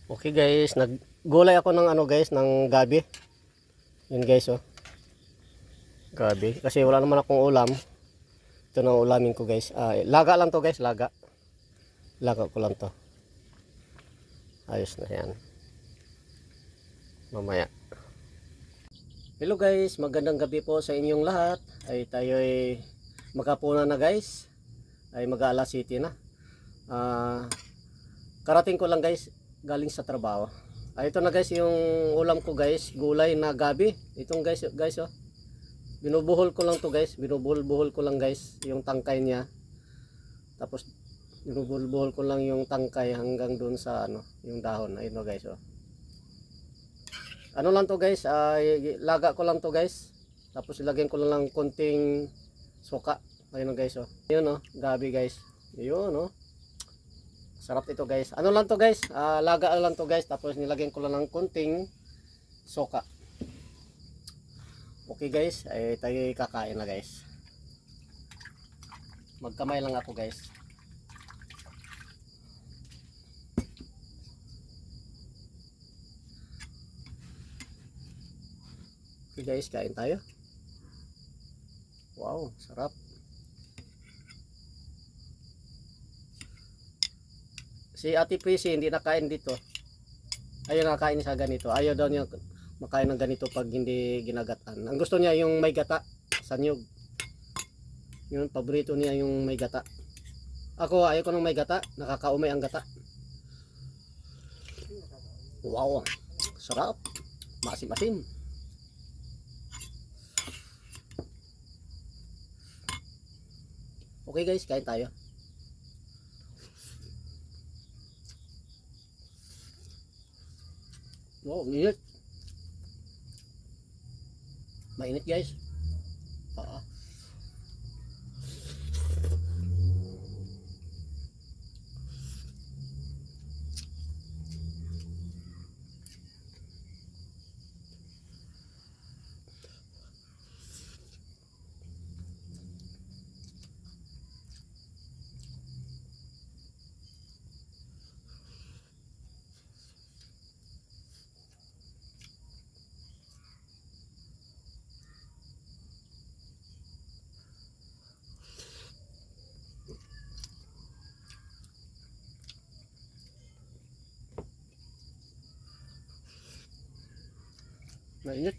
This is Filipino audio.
Okay guys, naggulay ako ng ano guys, ng gabi. Yun guys oh. Gabi. Kasi wala naman akong ulam. Ito na ulamin ko guys. Laga lang to guys, laga. Laga ko lang to. Ayos na yan. Mamaya. Hello guys, magandang gabi po sa inyong lahat. Ay tayo'y maghapunan na guys. Ay mag-alas 7 na. Karating ko lang guys galing sa trabaho. Ito na guys yung ulam ko guys, gulay na gabi. Itong guys oh. Binubuhol ko lang to guys, binubuhol ko lang guys yung tangkay niya. Tapos binubuhol ko lang yung tangkay hanggang dun sa ano, yung dahon. Ayun oh guys oh. Ano lang to guys, laga ko lang to guys. Tapos ilagyan ko lang konting suka. Ayun oh guys oh. Yun oh, gabi guys. Yun oh. Sarap ito guys. Ano lang to guys? Laga lang to guys. Tapos nilagyan ko lang ng konting soka. Okay guys. Ay tayo kakain na guys. Magkamay lang ako guys. Okay guys. Kain tayo. Wow. Sarap. Si Ate Prissy hindi nakain dito. Ayaw nakain sa ganito. Ayaw daw niya makain ng ganito pag hindi ginagatan. Ang gusto niya yung may gata sa niyog. Yun, paborito niya yung may gata. Ako ayaw ko ng may gata. Nakakaumay ang gata. Wow. Sarap. Masim-masim. Okay guys, kain tayo. Wow, init. Mainit guys. Mainit.